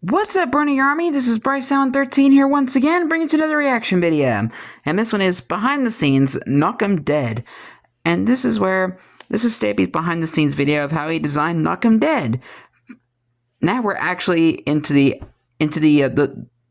What's up, Bernie Army? This is BryceAllen13 here once again, bringing you another reaction video. And this one is behind the scenes, Knock 'em Dead. And this is Stampy's behind the scenes video of how he designed Knock 'em Dead. Now we're actually into the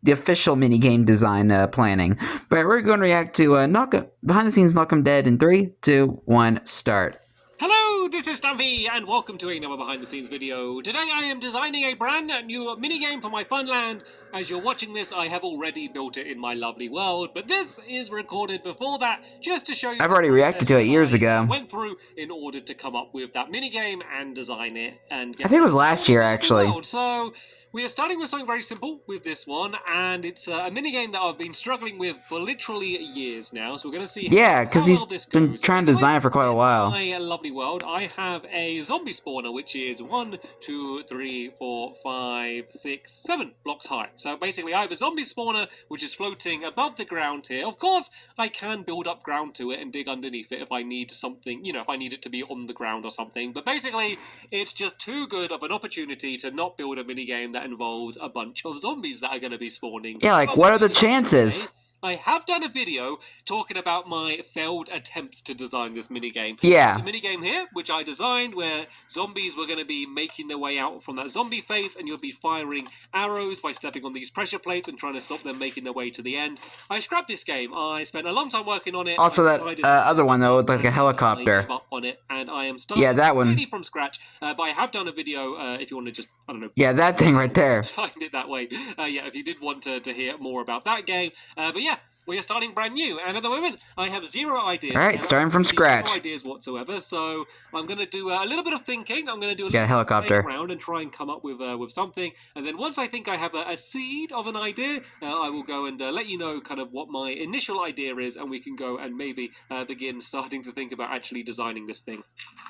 official minigame design planning. But we're going to react to behind the scenes Knock 'em Dead in 3, 2, 1, start. Hello, this is Stampy, and welcome to another behind-the-scenes video. Today I am designing a brand new minigame for my Funland. As you're watching this, I have already built it in my lovely world, but this is recorded before that, just to show you... I've already reacted to it years ago. ...went through in order to come up with that minigame and design it. And I think it was last year, actually. So... we are starting with something very simple with this one, and it's a minigame that I've been struggling with for literally years now, so we're going to see yeah, because he's been goes. trying to design it for quite a while. In my lovely world, I have a zombie spawner, which is 1, 2, 3, 4, 5, 6, 7 blocks high. So basically, I have a zombie spawner, which is floating above the ground here. Of course, I can build up ground to it and dig underneath it if I need something, you know, if I need it to be on the ground or something. But basically, it's just too good of an opportunity to not build a minigame that involves a bunch of zombies that are going to be spawning. Yeah, like, what are the chances? I have done a video talking about my failed attempts to design this minigame. Yeah. The minigame here, which I designed, where zombies were going to be making their way out from that zombie phase, and you'll be firing arrows by stepping on these pressure plates and trying to stop them making their way to the end. I scrapped this game. I spent a long time working on it. Also, that other one, though, looked like a helicopter. I gave up on it, and I am starting that one. really from scratch. But I have done a video, if you want to just, I don't know. Yeah, that thing right there. Find it that way. Yeah, if you did want to hear more about that game. But yeah. We are starting brand new, and at the moment, I have zero ideas. Alright, starting from scratch. No ideas whatsoever, so I'm going to do a little bit of thinking. I'm going to do a little helicopter around and try and come up with something. And then once I think I have a seed of an idea, I will go and let you know kind of what my initial idea is, and we can go and maybe begin starting to think about actually designing this thing.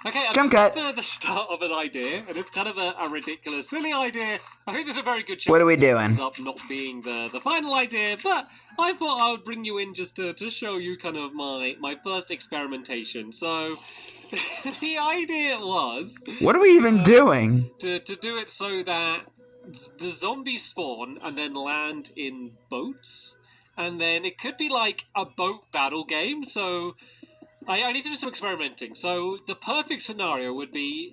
Okay, I'm at the start of an idea, and it's kind of a ridiculous, silly idea. I think there's a very good chance what are we doing? It ends up not being the final idea, but I thought I would bring you in just to show you kind of my first experimentation. So the idea was... what are we even doing? To do it so that the zombies spawn and then land in boats. And then it could be like a boat battle game, so... I need to do some experimenting. So the perfect scenario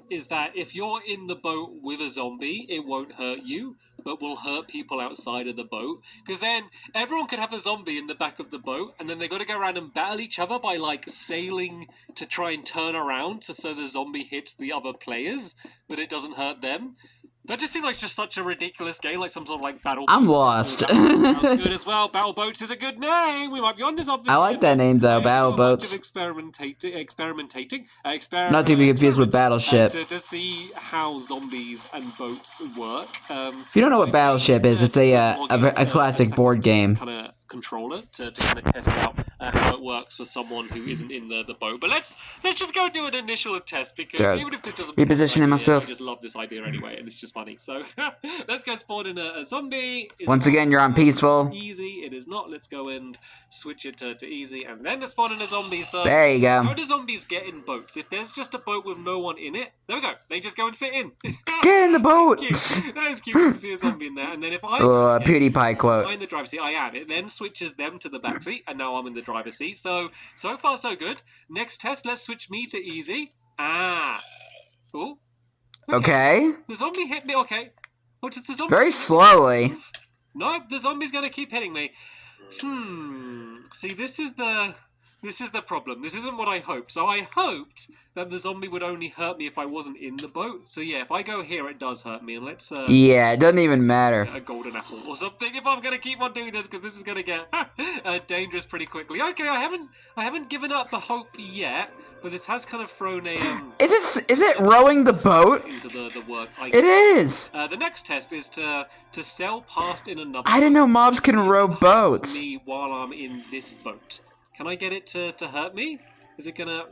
is that if you're in the boat with a zombie, it won't hurt you, but will hurt people outside of the boat. Because then everyone could have a zombie in the back of the boat, and then they got to go around and battle each other by like sailing to try and turn around so the zombie hits the other players, but it doesn't hurt them. That just seemed like just such a ridiculous game, like some sort of like battle. I'm lost. Sounds good as well. Battle Boats is a good name. We might be onto something. I like that name though, Battle Boats. Experimenting. Not to be confused with Battleship. To see how zombies and boats work. If you don't know what Battleship is, it's a classic board game. Kind of controller to kind of test out how it works for someone who isn't in the boat. But let's just go do an initial test, because even if this doesn't repositioning myself, I just love this idea anyway, and it's just funny. So let's go spawn in a zombie. Once again, you're on peaceful. Easy. It is not. Let's go and switch it to easy, and then to spawn in a zombie. So there you go. How do zombies get in boats? If there's just a boat with no one in it, there we go. They just go and sit in. Get in the boat. That is cute to see a zombie in there. And then if I a PewDiePie quote. I'm in the driver's seat, I am. It then switches them to the back seat, and now I'm in the driver's seat. So far so good. Next test, let's switch me to easy. Oh. Okay. The zombie hit me. Okay. Oh, does the zombie... very slowly. No, the zombie's gonna keep hitting me. See, this is the problem. This isn't what I hoped. So I hoped that the zombie would only hurt me if I wasn't in the boat. So yeah, if I go here, it does hurt me. And let's... yeah, it doesn't even matter. A golden apple or something if I'm going to keep on doing this, because this is going to get dangerous pretty quickly. Okay, I haven't given up the hope yet, but this has kind of thrown a... Is it rowing the boat? Into the works. It is! The next test is to sail past in another... I didn't know mobs can row boats. Me while I'm in this boat. Can I get it to hurt me? Is it gonna...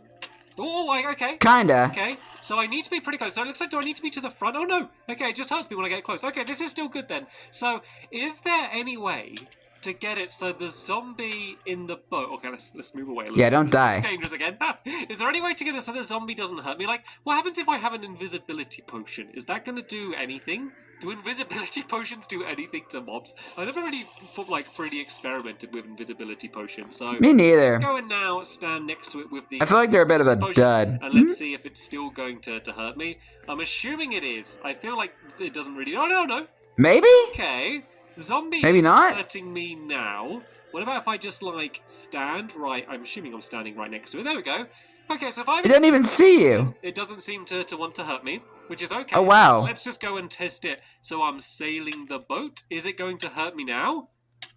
Oh, okay. Kinda. Okay, so I need to be pretty close. So it looks like, do I need to be to the front? Oh, no. Okay, it just hurts me when I get close. Okay, this is still good then. So, is there any way to get it so the zombie in the boat... Okay, let's move away a little bit. Yeah, don't die. It's dangerous again. Is there any way to get it so the zombie doesn't hurt me? Like, what happens if I have an invisibility potion? Is that going to do anything? Do invisibility potions do anything to mobs? I've never really really experimented with invisibility potions. So Me neither. let's go and now stand next to it with the. I feel like they're a bit of a potion, dud. and let's see if it's still going to hurt me. I'm assuming it is. I feel like it doesn't really. Oh no. Maybe? Okay. Zombie Maybe is not? hurting me now. What about if I just like stand right? I'm assuming I'm standing right next to it. There we go. Okay, so if I It doesn't even see you. it doesn't seem to want to hurt me, which is okay. Oh, wow. Let's just go and test it. So I'm sailing the boat. Is it going to hurt me now?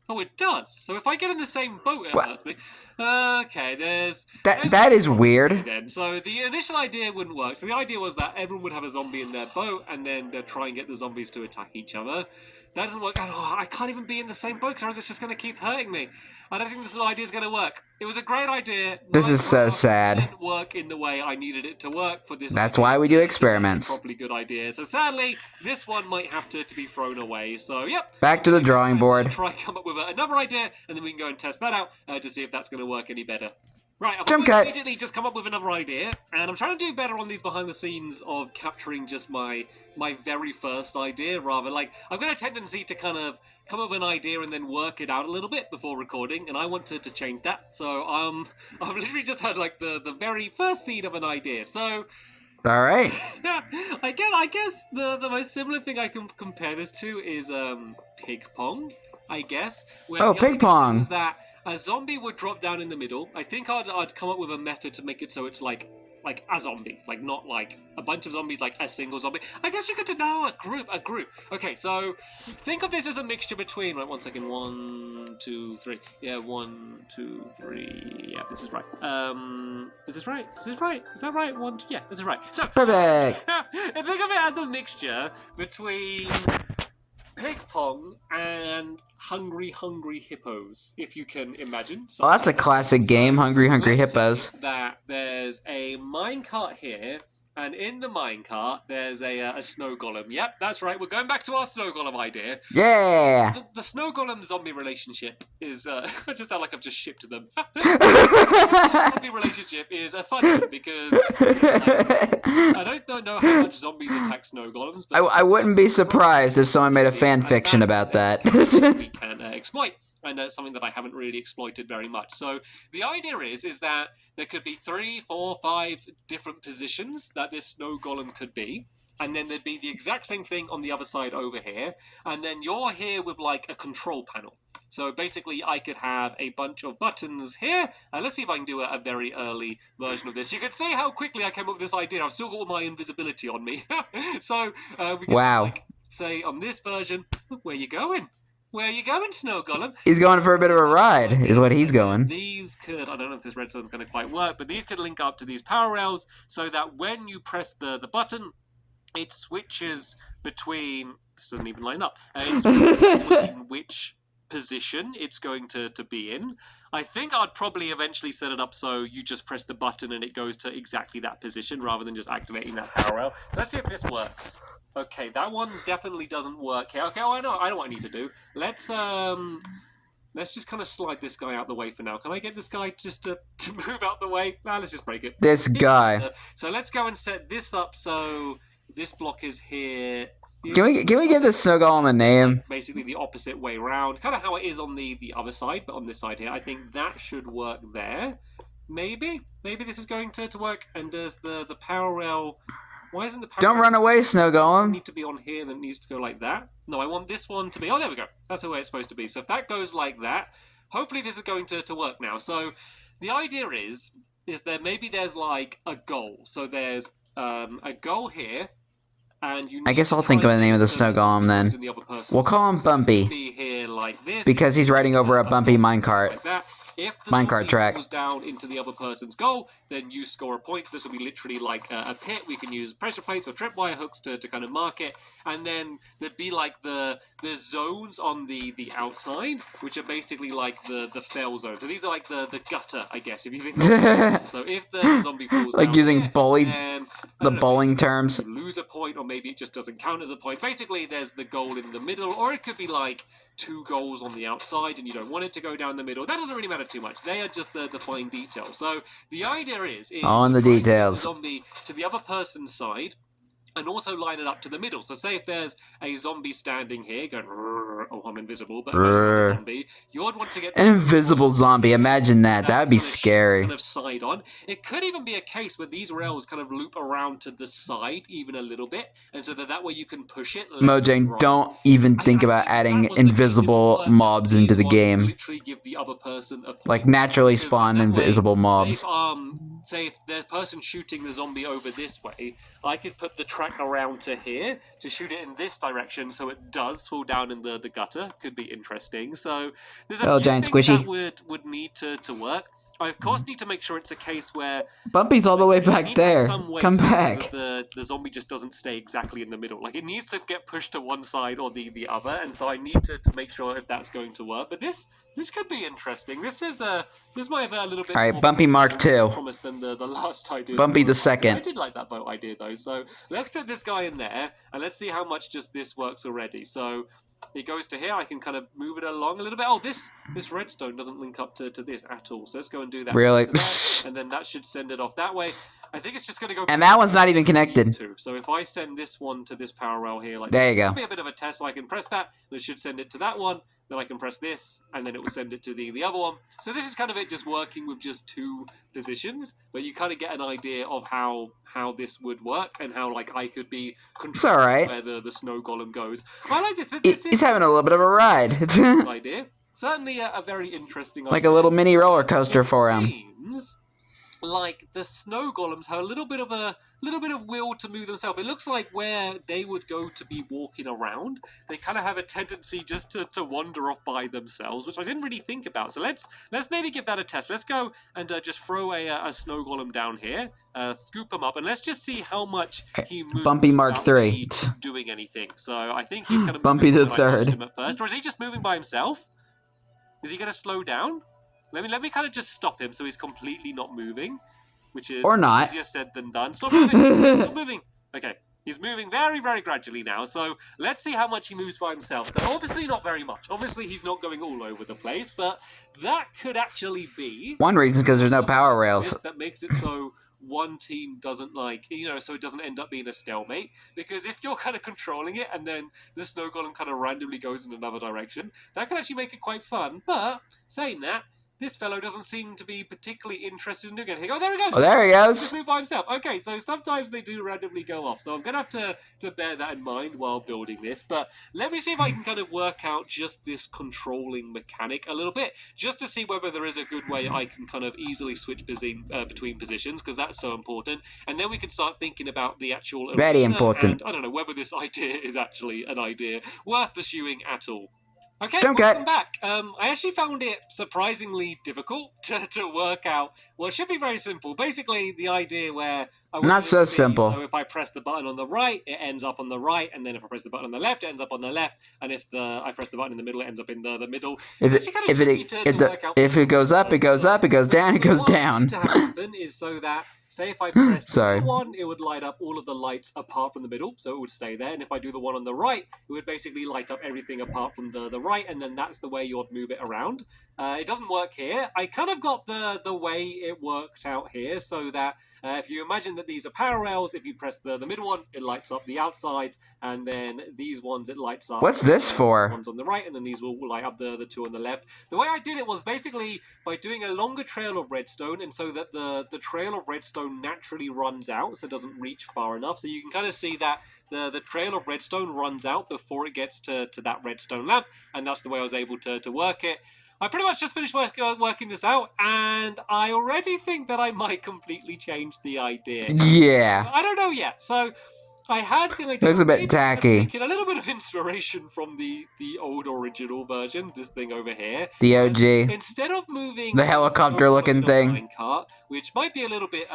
Oh, it does. So if I get in the same boat, it hurts me. Okay, there's that is weird. then. So the initial idea wouldn't work. So the idea was that everyone would have a zombie in their boat, and then they'd try and get the zombies to attack each other. That doesn't work. Oh, I can't even be in the same boat, because it's just going to keep hurting me. I don't think this little idea is going to work. It was a great idea. This is so sad. It didn't work in the way I needed it to work for this. That's why we do experiments. Probably good idea. So sadly, this one might have to be thrown away. So yep. Back to the drawing board. Try come up with another idea, and then we can go and test that out to see if that's going to work any better. Right, I've Jump cut. immediately just come up with another idea, and I'm trying to do better on these behind the scenes of capturing just my very first idea, rather. Like, I've got a tendency to kind of come up with an idea and then work it out a little bit before recording, and I want to change that. So, I've literally just had, like, the very first seed of an idea. So, all right. I guess the most similar thing I can compare this to is pig pong, I guess. Oh, pig pong. Is that a zombie would drop down in the middle. I think I'd come up with a method to make it so it's like a zombie, like not like a bunch of zombies, like a single zombie. I guess you could know a group. Okay, so think of this as a mixture between. Right, 1 second. 1, 2, 3. Yeah, 1, 2, 3. Yeah, this is right. Is this right? Is this right? Is that right? 1, 2. Yeah, this is right. So Perfect. think of it as a mixture between pig pong and hungry hippos, if you can imagine. Well, that's a classic game, Hungry Hippos. That there's a minecart here, and in the minecart there's a snow golem. Yep, that's right. We're going back to our snow golem idea. Yeah. The snow golem zombie relationship is I just sound like I've just shipped them. Zombie relationship is a fun one because I don't know how much zombies attack snow golems. But I wouldn't be surprised if someone made a fan fiction about that. We can exploit. And that's something that I haven't really exploited very much. So the idea is that there could be 3, 4, 5 different positions that this snow golem could be. And then there'd be the exact same thing on the other side over here. And then you're here with like a control panel. So basically I could have a bunch of buttons here. Let's see if I can do a very early version of this. You can see how quickly I came up with this idea. I've still got all my invisibility on me. So we can like, say on this version, where you going? Where are you going, Snow Golem? He's going for a bit of a ride, is what he's going. These could, I don't know if this redstone's going to quite work, but these could link up to these power rails so that when you press the button, it switches between, this doesn't even line up, it switches between which position it's going to be in. I think I'd probably eventually set it up so you just press the button and it goes to exactly that position rather than just activating that power rail. Let's see if this works. Okay, that one definitely doesn't work here. Okay, I know what I need to do. Let's just kind of slide this guy out the way for now. Can I get this guy just to move out the way? Nah, let's just break it. This guy. So let's go and set this up so this block is here. Can we give this snow golem a name? Basically the opposite way around. Kind of how it is on the other side, but on this side here. I think that should work there. Maybe this is going to work. And does the power rail... Why isn't the power Don't run away, Snow Golem. Need to be on here, then it needs to go like that. No, I want this one to be... Oh, there we go. That's the way it's supposed to be. So if that goes like that, hopefully this is going to work now. So the idea is that maybe there's like a goal. So there's a goal here, and you. I guess I'll think of the name of the Snow Golem then. We'll call him Bumpy. Be here like this, because he's riding over a bumpy minecart. Like that. If the minecart track goes down into the other person's goal, then you score a point. This will be literally like a pit. We can use pressure plates or tripwire hooks to kind of mark it. And then there'd be like the zones on the outside, which are basically like the fail zone. So these are like the gutter, I guess, if you think about it. So if the zombie falls like down using here, then, the bowling terms. You lose a point, or maybe it just doesn't count as a point. Basically, there's the goal in the middle, or it could be like 2 goals on the outside and you don't want it to go down the middle. That doesn't really matter too much. They are just the fine details. So the idea is on the details. The zombie to the other person's side and also line it up to the middle. So say if there's a zombie standing here going, oh, I'm invisible, but imagine another zombie, you would want to get an invisible zombie. Imagine that. That would be scary. Kind of side on. It could even be a case where these rails kind of loop around to the side even a little bit, and so that way you can push it. Mojang, right. don't even think about adding invisible mobs into the game. Literally give the other person a point. Like naturally spawn invisible mobs. Say if the person shooting the zombie over this way, I could put the track around to here to shoot it in this direction so it does fall down in the gutter. Could be interesting. So there's a few giant things squishy. that would need to work. I, of course, need to make sure it's a case where... Bumpy's all the way back there. Come back. The zombie just doesn't stay exactly in the middle. Like, it needs to get pushed to one side or the other, and so I need to make sure if that's going to work. But this could be interesting. This might have a little bit more Bumpy Mark 2. promise than the last idea. Bumpy the second. I did like that boat idea, though. So let's put this guy in there, and let's see how much just this works already. So... it goes to here. I can kind of move it along a little bit. Oh, this redstone doesn't link up to this at all. So let's go and do that. Really? And then that should send it off that way. I think it's just going to go... and that one's not even connected. So if I send this one to this power rail here, like there you go. It'll be a bit of a test. So I can press that, and it should send it to that one. Then I can press this, and then it will send it to the other one. So this is kind of it, just working with just two positions, but you kind of get an idea of how this would work and how like I could be controlling where the snow golem goes. I like this. He's having a little bit of a ride. idea. Certainly a very interesting like idea. a little mini roller coaster for him. Seems like the snow golems have a little bit of will to move themselves. It looks like where they would go to be walking around, they kind of have a tendency just to wander off by themselves, which I didn't really think about. So let's maybe give that a test. Let's go and just throw a snow golem down here, scoop him up, and let's just see how much he moves. Bumpy Mark 3 doing anything. So I think he's kind of Bumpy the third him at first, or is he just moving by himself? Is he going to slow down? Let me kind of just stop him so he's completely not moving, which is easier said than done. Stop moving! Stop moving! Okay, he's moving very, very gradually now, so let's see how much he moves by himself. So obviously not very much. Obviously he's not going all over the place, but that could actually be... one reason is because there's no power rails. That makes it so one team doesn't so it doesn't end up being a stalemate, because if you're kind of controlling it and then the snow golem kind of randomly goes in another direction, that can actually make it quite fun. But saying that, this fellow doesn't seem to be particularly interested in doing anything. Oh, there he goes! Oh, there he goes! Just move by himself. Okay, so sometimes they do randomly go off. So I'm going to have to bear that in mind while building this. But let me see if I can kind of work out just this controlling mechanic a little bit, just to see whether there is a good way I can kind of easily switch between positions, because that's so important. And then we can start thinking about the actual... very important. And I don't know whether this idea is actually an idea worth pursuing at all. Okay, welcome back. I actually found it surprisingly difficult to work out. Well, it should be very simple. Basically, the idea where... not so simple. So if I press the button on the right, it ends up on the right, and then if I press the button on the left, it ends up on the left, and if I press the button in the middle, it ends up in the middle. If it goes up, it goes up. It goes down, it goes down. What to happen is so that... say if I press the one, it would light up all of the lights apart from the middle, so it would stay there. And if I do the one on the right, it would basically light up everything apart from the right, and then that's the way you'd move it around. It doesn't work here. I kind of got the way it worked out here, so that if you imagine that these are power rails, if you press the middle one, it lights up the outsides, and then these ones, it lights up... what's this for? ...the ones on the right, and then these will light up the two on the left. The way I did it was basically by doing a longer trail of redstone, and so that the trail of redstone naturally runs out, so it doesn't reach far enough. So you can kind of see that the trail of redstone runs out before it gets to that redstone lamp, and that's the way I was able to work it. I pretty much just finished working this out, and I already think that I might completely change the idea. Yeah. I don't know yet. So I had the idea. Looks a bit tacky. Taking a little bit of inspiration from the old original version, this thing over here. The OG. And instead of moving the helicopter-looking thing, cart, which might be a little bit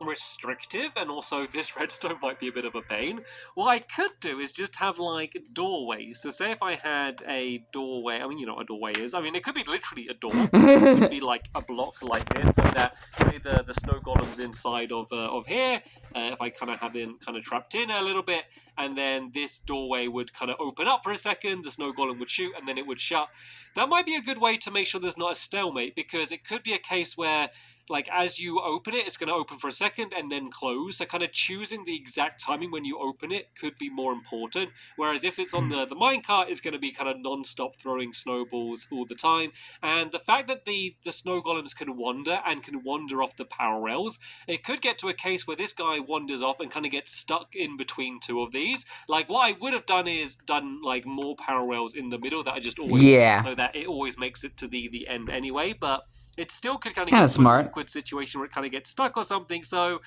restrictive, and also this redstone might be a bit of a pain, what I could do is just have like doorways. So say if I had a doorway, I mean, you know what a doorway is. I mean, it could be literally a door. It could be like a block like this, so that say the snow golem's inside of here. If I kind of have him kind of trapped in a little bit, and then this doorway would kind of open up for a second, the snow golem would shoot, and then it would shut. That might be a good way to make sure there's not a stalemate, because it could be a case where like as you open it, it's going to open for a second and then close. So kind of choosing the exact timing when you open it could be more important. Whereas if it's on the minecart, it's going to be kind of non-stop throwing snowballs all the time. And the fact that the snow golems can wander and can wander off the power rails, it could get to a case where this guy wanders off and kind of gets stuck in between two of these. Like what I would have done is done like more power rails in the middle that are just always so that it always makes it to the end anyway. But it still could kind of get to an awkward situation where it kind of gets stuck or something. So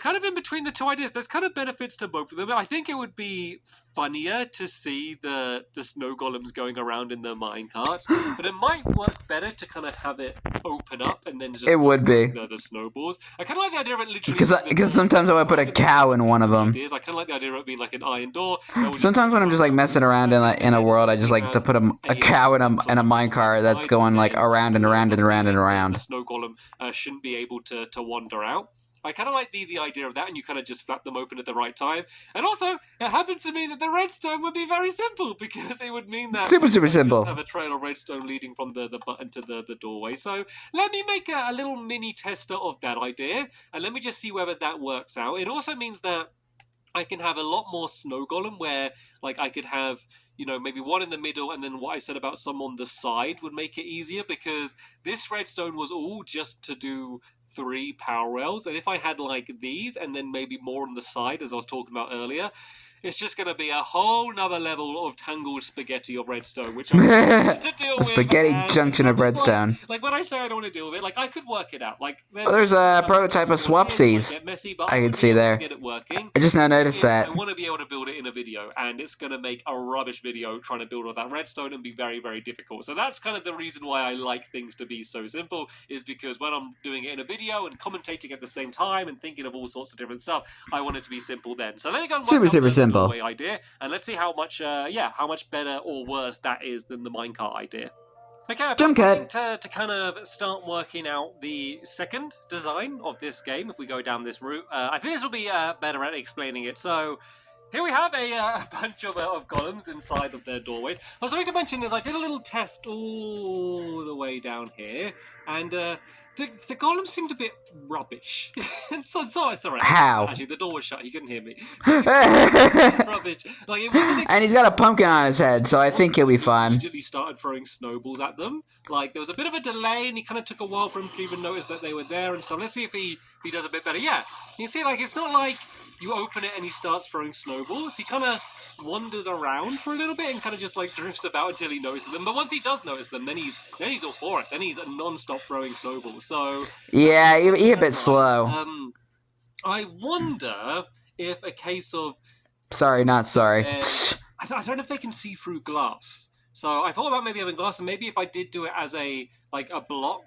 kind of in between the two ideas, there's kind of benefits to both of them. I think it would be funnier to see the snow golems going around in the minecarts, but it might work better to kind of have it open up and then just the snowballs. I kind of like the idea of it literally because sometimes I would put a cow in one of them. I kind of like the idea of it being like an iron door. Sometimes when I'm just like messing around in a world, I just like to put a cow in a minecart that's going like around and around and around and around. The snow golem shouldn't be able to wander out. I kind of like the idea of that, and you kind of just flap them open at the right time. And also, it happens to mean that the redstone would be very simple, because it would mean that super simple. Just have a trail of redstone leading from the button to the doorway. So let me make a little mini tester of that idea, and let me just see whether that works out. It also means that I can have a lot more snow golem, where like I could have, you know, maybe one in the middle, and then what I said about some on the side would make it easier, because this redstone was all just to do 3 power rails, and if I had like these and then maybe more on the side, as I was talking about earlier, it's just going to be a whole nother level of tangled spaghetti of redstone, which I'm to deal with. Spaghetti junction of redstone. Like when I say I don't want to deal with it, like I could work it out. Like there's a prototype of swapsies. I can see there. Get it working. I just now noticed that. I want to be able to build it in a video, and it's going to make a rubbish video trying to build all that redstone and be very, very difficult. So that's kind of the reason why I like things to be so simple, is because when I'm doing it in a video and commentating at the same time and thinking of all sorts of different stuff, I want it to be simple then. So let me go and work super simple idea, and let's see how much better or worse that is than the minecart idea. Okay, I've been to kind of start working out the second design of this game if we go down this route. I think this will be better at explaining it. So here we have a bunch of golems inside of their doorways. I was going to mention is I did a little test all the way down here, and the golems seemed a bit rubbish. so it's alright. How? Actually, the door was shut. He couldn't hear me. So rubbish. Like it wasn't. And he's got a pumpkin on his head, so I think he'll be fine. Immediately started throwing snowballs at them. Like there was a bit of a delay, and he kind of took a while for him to even notice that they were there. And so let's see if he does a bit better. Yeah, you see, like it's not like you open it and he starts throwing snowballs. He kind of wanders around for a little bit and kind of just like drifts about until he notices them. But once he does notice them, then he's all for it. Then he's non-stop throwing snowballs. So yeah, he's a bit slow. I wonder if a case of sorry, not sorry. I don't know if they can see through glass. So I thought about maybe having glass, and maybe if I did do it as a block,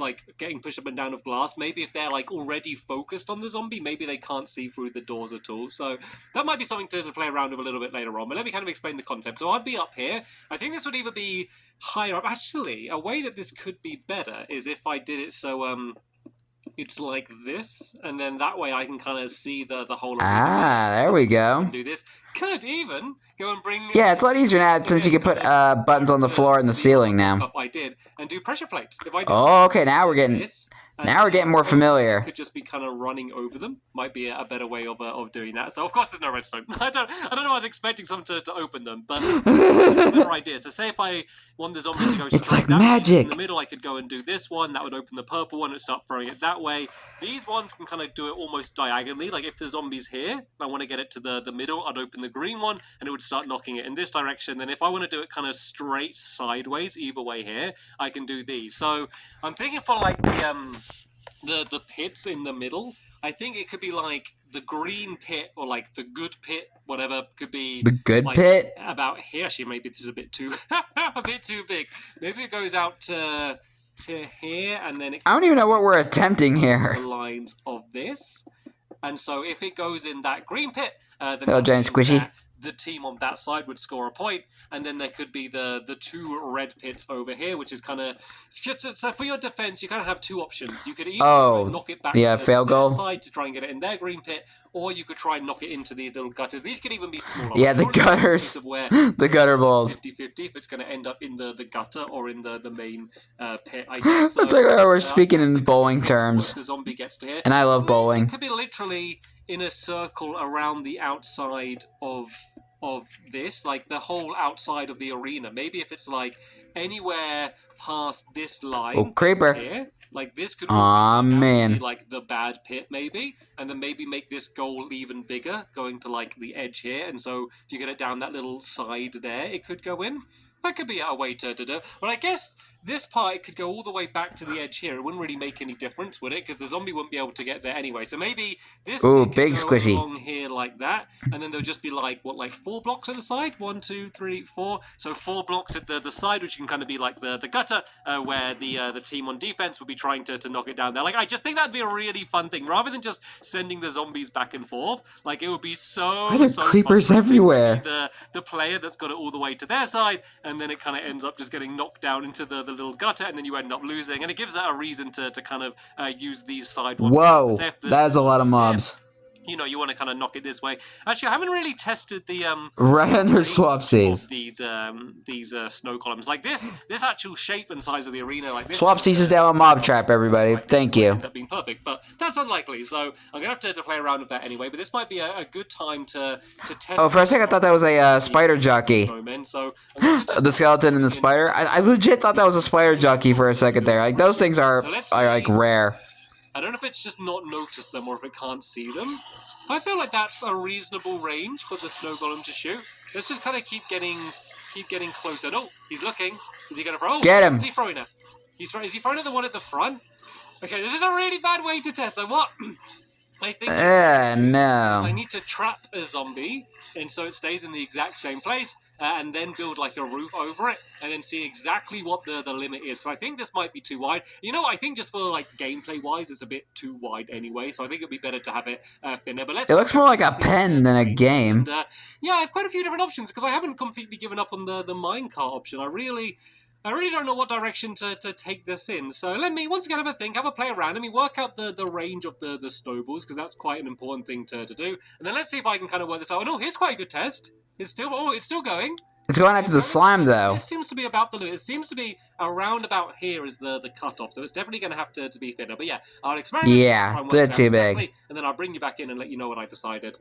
like getting pushed up and down of glass, maybe if they're like already focused on the zombie, maybe they can't see through the doors at all. So that might be something to play around with a little bit later on. But let me kind of explain the concept. So I'd be up here. I think this would either be higher up. Actually, a way that this could be better is if I did it so it's like this, and then that way I can kind of see the whole. There we go. Do this. Could even go and bring. Yeah, it's a lot easier now since you can put buttons on the floor and the ceiling now. I did, and do pressure plates. If I do okay, now we're getting. Now we're getting more familiar. Could just be kind of running over them. Might be a better way of doing that. So of course there's no redstone. I don't know. I was expecting someone to open them, but better idea. So say if I want the zombie to go straight, it's like magic. In the middle, I could go and do this one. That would open the purple one and start throwing it that way. These ones can kind of do it almost diagonally. Like if the zombie's here, I want to get it to the middle. I'd open the green one and it would start knocking it in this direction. Then if I want to do it kind of straight sideways, either way here, I can do these. So I'm thinking for like the pits in the middle. I think it could be like the green pit or like the good pit, whatever, could be the good like pit about here. Actually, maybe this is a bit too big. Maybe it goes out to here, and then I don't even know what we're attempting here. The lines of this, and so if it goes in that green pit, then hello, giant squishy. the team on that side would score a point, and then there could be the 2 red pits over here, which is kind of just so for your defense, you kind of have 2 options. You could either knock it back to fail their goal side to try and get it in their green pit, or you could try and knock it into these little gutters. These could even be smaller. Yeah, the gutters, the gutter balls. 50-50 if it's going to end up in the gutter or in the main pit, I guess. So, That's like how we're speaking in bowling terms. The zombie gets to here, and I love bowling. It could be literally in a circle around the outside of this, like the whole outside of the arena. Maybe if it's like anywhere past this line creeper here, like this could man. be like the bad pit maybe, and then maybe make this goal even bigger, going to like the edge here, and so if you get it down that little side there, it could go in. That could be a way to do. But I guess this part, it could go all the way back to the edge here. It wouldn't really make any difference, would it? Because the zombie wouldn't be able to get there anyway. So maybe this could big go squishy along here like that, and then there'll just be like, what, like 4 blocks at the side? 1, 2, 3, 4. So 4 blocks at the side, which can kind of be like the gutter, where the team on defense would be trying to knock it down there. Like, I just think that'd be a really fun thing. Rather than just sending the zombies back and forth, like, it would be so creepers everywhere. The player that's got it all the way to their side, and then it kind of ends up just getting knocked down into the little gutter, and then you end up losing, and it gives that a reason to kind of use these side ones. Whoa, that is a lot of mobs. You know, you want to kind of knock it this way. Actually, I haven't really tested the right under swapsies. These snow columns. Like this actual shape and size of the arena, like this. Swapsies is now a mob trap, everybody. Thank you. End up being perfect, but that's unlikely. So I'm gonna have to play around with that anyway. But this might be a good time to test. Oh, for a second I thought that was a spider jockey. So the skeleton and the spider. I legit thought that was a spider jockey for a second there. Like those things are like rare. I don't know if it's just not noticed them or if it can't see them. I feel like that's a reasonable range for the snow golem to shoot. Let's just kind of keep getting closer. Oh, he's looking. Is he going to throw? Oh, get him. Is he throwing it? Is he throwing at the one at the front? Okay, this is a really bad way to test. So what? I think no. I need to trap a zombie, and so it stays in the exact same place, and then build like a roof over it, and then see exactly what the limit is. So I think this might be too wide. You know, I think just for like gameplay wise, it's a bit too wide anyway. So I think it'd be better to have it thinner. But it looks more like a pen than a game. And, yeah, I have quite a few different options because I haven't completely given up on the minecart option. I really don't know what direction to take this in. So let me, once again, have a think, have a play around. Let me work out the range of the snowballs, because that's quite an important thing to do. And then let's see if I can kind of work this out. Oh, here's quite a good test. It's still going. It's going after the slime, though. It seems to be about the limit. It seems to be around about here is the cutoff. So it's definitely going to have to be thinner. But yeah, I'll experiment. Yeah, that's too big. And then I'll bring you back in and let you know what I decided.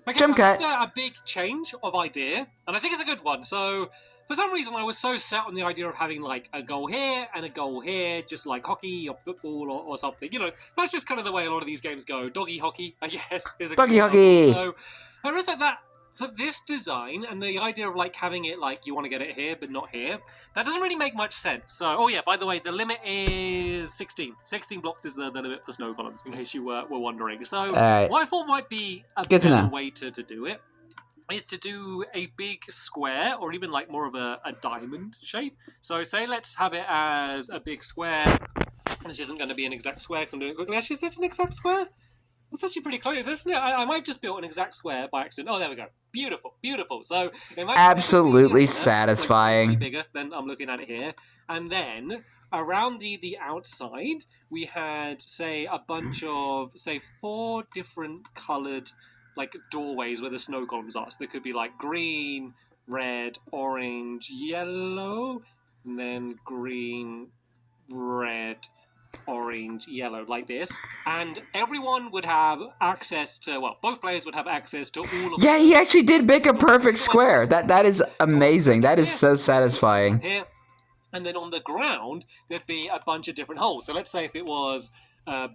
Okay, jump cut. A big change of idea, and I think it's a good one. So for some reason, I was so set on the idea of having like a goal here and a goal here, just like hockey or football or something. You know, that's just kind of the way a lot of these games go. Doggy hockey, I guess, is a doggy hockey. So I realized that for this design and the idea of like having it like you want to get it here but not here, that doesn't really make much sense. So, oh yeah, by the way, the limit is 16. 16 blocks is the limit for snow columns, in case you were wondering. So what I thought might be a better way to do it is to do a big square, or even like more of a diamond shape. So say let's have it as a big square. This isn't going to be an exact square because I'm doing it quickly. Actually, is this an exact square? That's actually pretty close, isn't it? I might just build an exact square by accident. Oh, there we go. Beautiful, beautiful. So it might absolutely satisfying. Like bigger than I'm looking at it here. And then around the outside, we had, say, a bunch of, say, 4 different coloured like doorways where the snow columns are. So there could be like green, red, orange, yellow, and then green, red, orange, yellow, like this. And everyone would have access to, well, both players would have access to all of he actually did make a perfect square. That is amazing. That is so satisfying. Here. And then on the ground, there'd be a bunch of different holes. So let's say if it was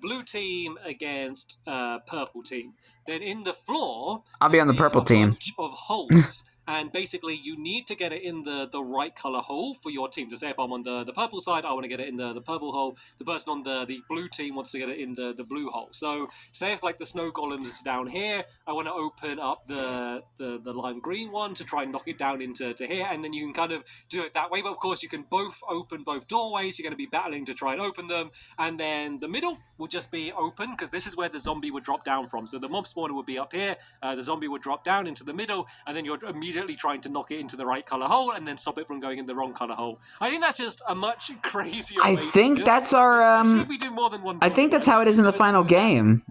blue team against purple team, then in the floor, I'll be on the purple team. Bunch of holes and basically you need to get it in the right color hole for your team. To say if I'm on the purple side, I want to get it in the purple hole. The person on the blue team wants to get it in the blue hole. So say if like the snow golems down here, I want to open up the lime green one to try and knock it down into here, and then you can kind of do it that way. But of course you can both open both doorways. You're going to be battling to try and open them, and then the middle will just be open because this is where the zombie would drop down from. So the mob spawner would be up here, the zombie would drop down into the middle, and then you're immediately trying to knock it into the right color hole and then stop it from going in the wrong color hole. I think that's just a much crazier way I think that's our especially if we do more than one I think that's how it is in the final game.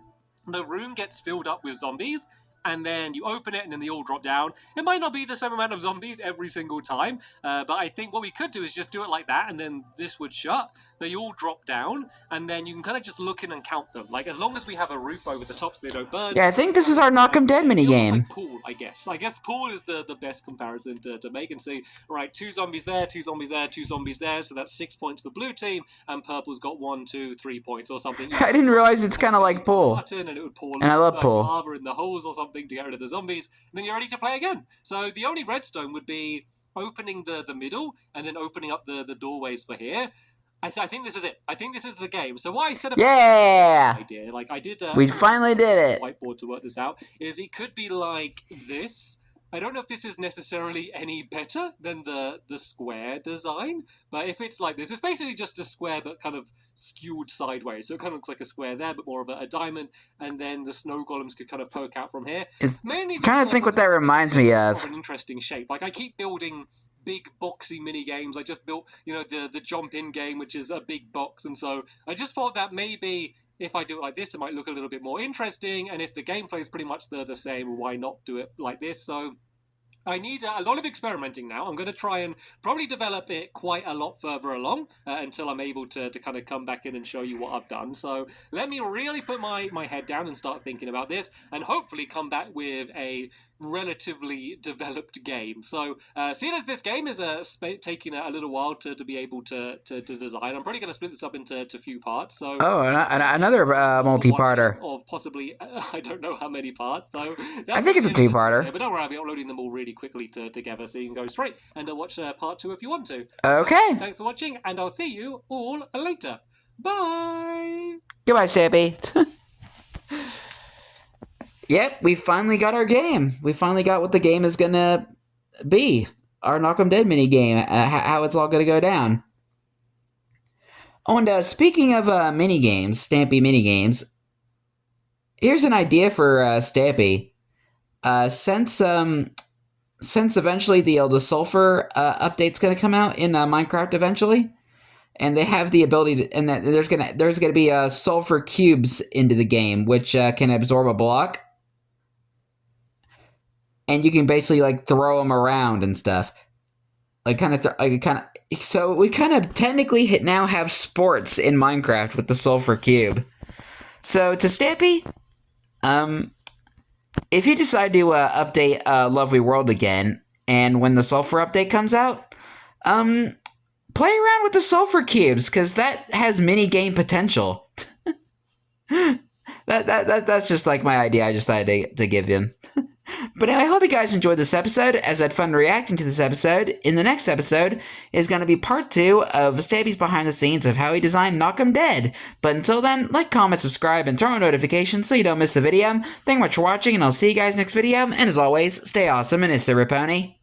The room gets filled up with zombies, and then you open it and then they all drop down. It might not be the same amount of zombies every single time, but I think what we could do is just do it like that, and then this would shut. They all drop down, and then you can kind of just look in and count them. Like, as long as we have a roof over the top so they don't burn. Yeah, I think this is our Knock 'em Dead minigame. Like pool, I guess. I guess pool is the best comparison to make and see, right, 2 zombies there, 2 zombies there, 2 zombies there, so that's 6 points for blue team, and purple's got 1, 2, 3 points or something. I didn't realize it's kind of like pool. Button and it would pour and I love pool. lava in the holes or something to get rid of the zombies, and then you're ready to play again. So the only redstone would be opening the middle and then opening up the doorways for here. I think this is it. I think this is the game. So what I said about Yeah! idea, like I did, We finally did it. Whiteboard to work this out, is it could be like this. I don't know if this is necessarily any better than the square design, but if it's like this, it's basically just a square but kind of skewed sideways. So it kind of looks like a square there, but more of a diamond, and then the snow golems could kind of poke out from here. It's mainly trying to think what that reminds me of. An interesting shape. Like I keep building big boxy mini games. I just built, the jump in game, which is a big box, and so I just thought that maybe if I do it like this, it might look a little bit more interesting, and if the gameplay is pretty much the same, why not do it like this? So I need a lot of experimenting now. I'm going to try and probably develop it quite a lot further along until I'm able to kind of come back in and show you what I've done. So let me really put my head down and start thinking about this, and hopefully come back with a relatively developed game. So seeing as this game is taking a little while to be able to design, I'm probably going to split this up into a few parts. So another multi-parter of possibly I don't know how many parts. So I think it's a 2-parter. Yeah, but don't worry, I'll be uploading them all really quickly together, so you can go straight and watch part 2 if you want to. Okay. Thanks for watching, and I'll see you all later. Bye. Goodbye, Stampy. Yep, we finally got our game. We finally got what the game is gonna be. Our Knock 'em Dead mini game. How it's all gonna go down. Oh, and speaking of mini games, Stampy mini games. Here's an idea for Stampy. Since eventually the sulfur update's gonna come out in Minecraft eventually, and they have the ability to, and that there's gonna be sulfur cubes into the game, which can absorb a block. And you can basically like throw them around and stuff, So we kind of technically now have sports in Minecraft with the sulfur cube. So to Stampy, if you decide to update Lovely World again, and when the sulfur update comes out, play around with the sulfur cubes, because that has mini game potential. That's just like my idea. I just decided to give him. But anyway, I hope you guys enjoyed this episode, as I had fun reacting to this episode. In the next episode is going to be part 2 of Stampy's behind the scenes of how he designed Knock 'em Dead. But until then, like, comment, subscribe, and turn on notifications so you don't miss the video. Thank you much for watching, and I'll see you guys next video. And as always, stay awesome and it's a Pony.